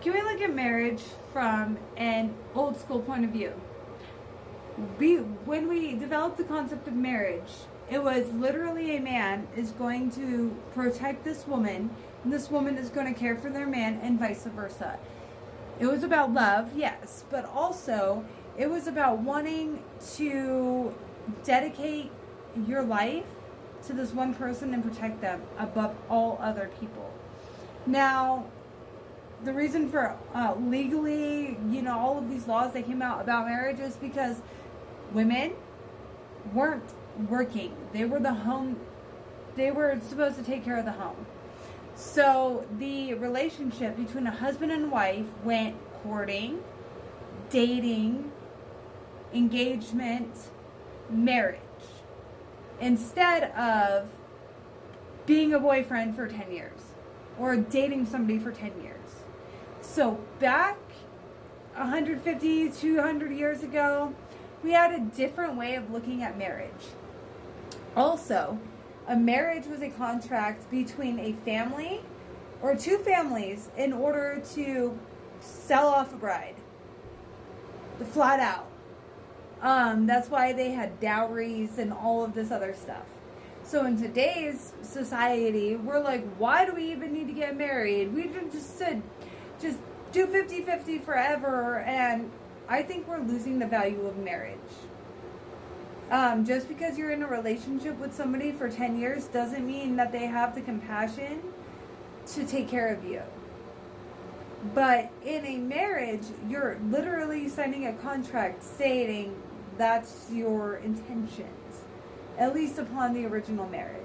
Can we look at marriage from an old school point of view? When we developed the concept of marriage, it was literally a man is going to protect this woman, and this woman is going to care for their man, and vice versa. It was about love, yes, but also it was about wanting to dedicate your life to this one person and protect them above all other people. Now, the reason for legally, all of these laws that came out about marriage is because women weren't working. They were supposed to take care of the home. So the relationship between a husband and wife went courting, dating, engagement, marriage, instead of being a boyfriend for 10 years or dating somebody for 10 years. So back 150, 200 years ago, we had a different way of looking at marriage. Also, a marriage was a contract between a family or two families in order to sell off a bride. Flat out. That's why they had dowries and all of this other stuff. So in today's society, we're like, why do we even need to get married? We just do 50-50 forever, and I think we're losing the value of marriage. Just because you're in a relationship with somebody for 10 years doesn't mean that they have the compassion to take care of you. But in a marriage, you're literally signing a contract stating that's your intentions, at least upon the original marriage,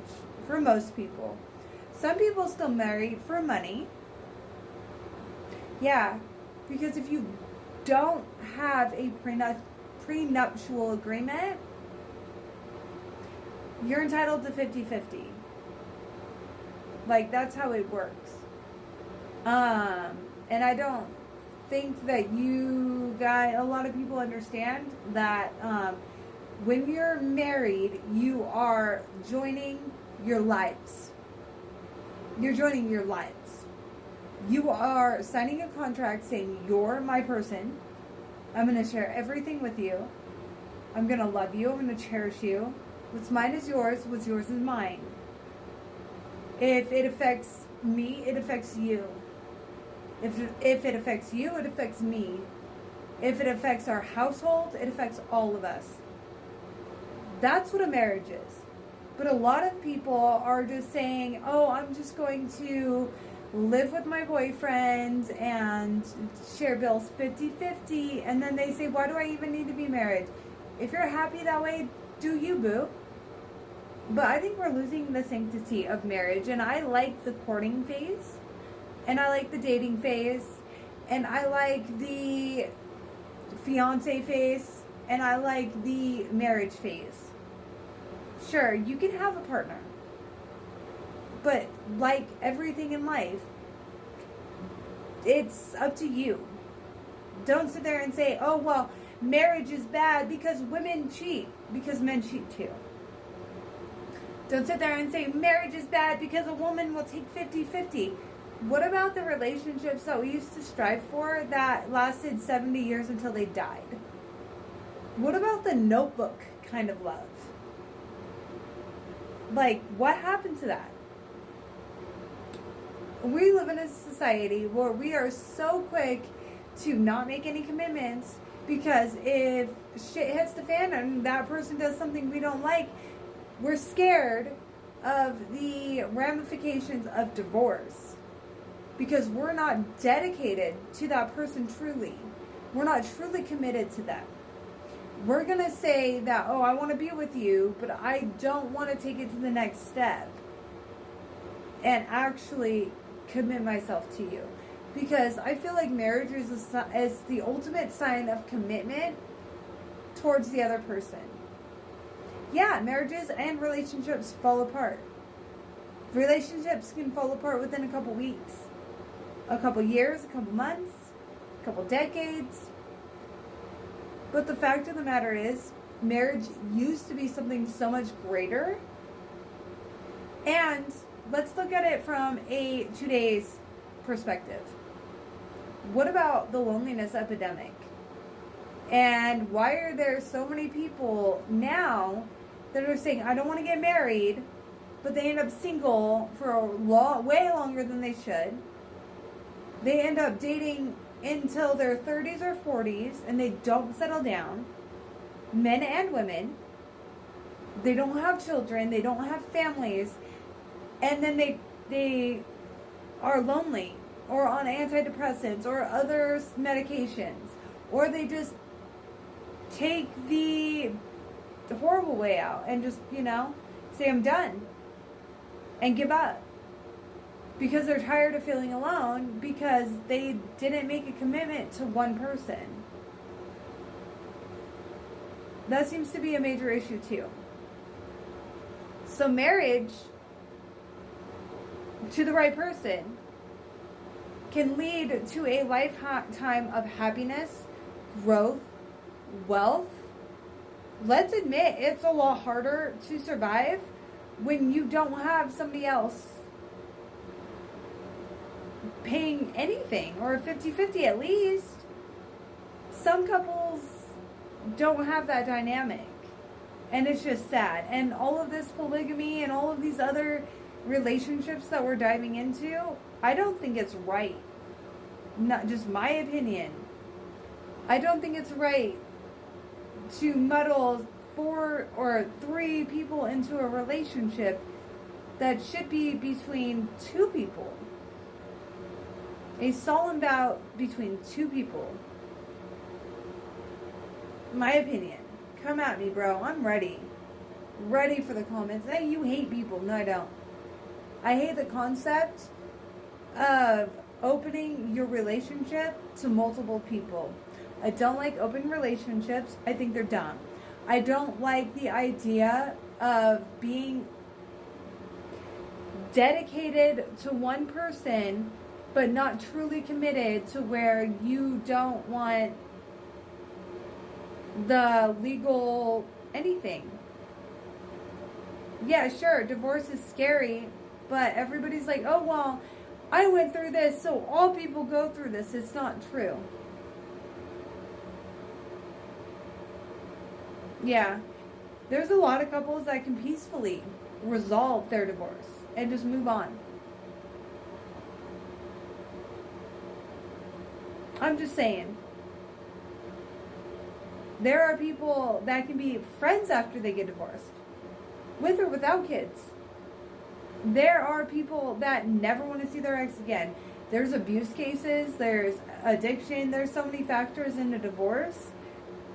for most people. Some people still marry for money. Yeah, because if you don't have a prenuptial agreement, you're entitled to 50-50. Like, that's how it works. And I don't think that a lot of people understand that when you're married, you are joining your lives. You're joining your lives. You are signing a contract saying, you're my person. I'm going to share everything with you. I'm going to love you. I'm going to cherish you. What's mine is yours. What's yours is mine. If it affects me, it affects you. If it affects you, it affects me. If it affects our household, it affects all of us. That's what a marriage is. But a lot of people are just saying, oh, I'm just going to live with my boyfriend and share bills 50-50. And then they say, why do I even need to be married? If you're happy that way, do you, boo? But I think we're losing the sanctity of marriage. And I like the courting phase. And I like the dating phase. And I like the fiance phase. And I like the marriage phase. Sure, you can have a partner. But like everything in life, it's up to you. Don't sit there and say, oh, well, marriage is bad because women cheat. Because men cheat too. Don't sit there and say marriage is bad because a woman will take 50-50. What about the relationships that we used to strive for that lasted 70 years until they died? What about the Notebook kind of love? Like, what happened to that? We live in a society where we are so quick to not make any commitments because if shit hits the fan and that person does something we don't like, we're scared of the ramifications of divorce because we're not dedicated to that person truly. We're not truly committed to them. We're going to say that, oh, I want to be with you, but I don't want to take it to the next step and actually commit myself to you. Because I feel like marriage is the ultimate sign of commitment towards the other person. Yeah, marriages and relationships fall apart. Relationships can fall apart within a couple weeks, a couple years, a couple months, a couple decades. But the fact of the matter is, marriage used to be something so much greater. And let's look at it from today's perspective. What about the loneliness epidemic? And why are there so many people now that are saying, I don't want to get married, but they end up single for way longer than they should? They end up dating until their 30s or 40s, and they don't settle down. Men and women. They don't have children. They don't have families. And then they are lonely or on antidepressants or other medications. Or they just take the horrible way out and just, say, I'm done. And give up. Because they're tired of feeling alone because they didn't make a commitment to one person. That seems to be a major issue too. So marriage to the right person can lead to a lifetime of happiness, growth, wealth. Let's admit it's a lot harder to survive when you don't have somebody else paying anything, or 50-50 at least. Some couples don't have that dynamic, and it's just sad. And all of this polygamy and all of these other relationships that we're diving into, I don't think it's right. Not just my opinion. I don't think it's right to muddle 4 or 3 people into a relationship that should be between 2 people. A solemn vow between 2 people. My opinion. Come at me, bro. I'm ready. Ready for the comments. Hey, you hate people. No, I don't. I hate the concept of opening your relationship to multiple people. I don't like open relationships. I think they're dumb. I don't like the idea of being dedicated to one person but not truly committed, to where you don't want the legal anything. Yeah, sure, divorce is scary, but everybody's like, oh, well, I went through this, so all people go through this. It's not true. Yeah, there's a lot of couples that can peacefully resolve their divorce and just move on. I'm just saying. There are people that can be friends after they get divorced, with or without kids. There are people that never want to see their ex again. There's abuse cases, there's addiction, there's so many factors in a divorce.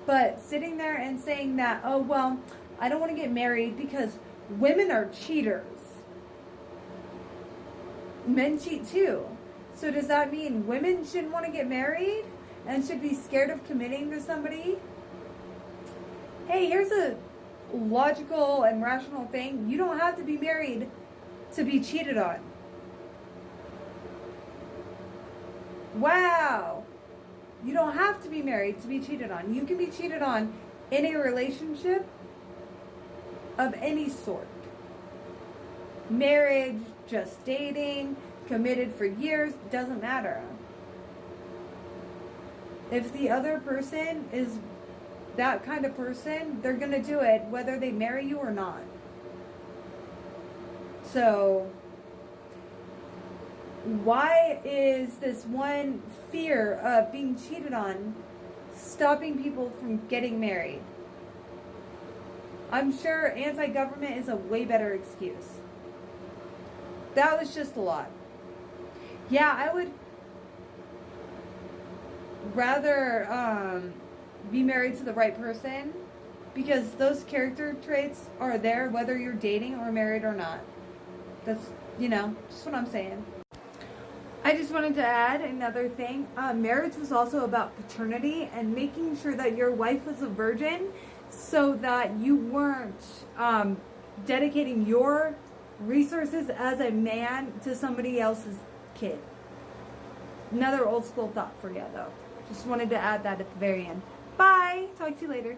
But sitting there and saying that, oh, well, I don't want to get married because women are cheaters. Men cheat too. So does that mean women shouldn't want to get married and should be scared of committing to somebody? Hey, here's a logical and rational thing. You don't have to be married to be cheated on. Wow. You don't have to be married to be cheated on. You can be cheated on in a relationship of any sort. Marriage, just dating, committed for years, doesn't matter. If the other person is that kind of person, they're going to do it whether they marry you or not. So why is this one fear of being cheated on stopping people from getting married? I'm sure anti-government is a way better excuse. That was just a lot. Yeah, I would rather be married to the right person, because those character traits are there whether you're dating or married or not. That's, just what I'm saying. I just wanted to add another thing. Marriage was also about paternity and making sure that your wife was a virgin, so that you weren't dedicating your resources as a man to somebody else's kid. Another old school thought for you, though. Just wanted to add that at the very end. Bye. Talk to you later.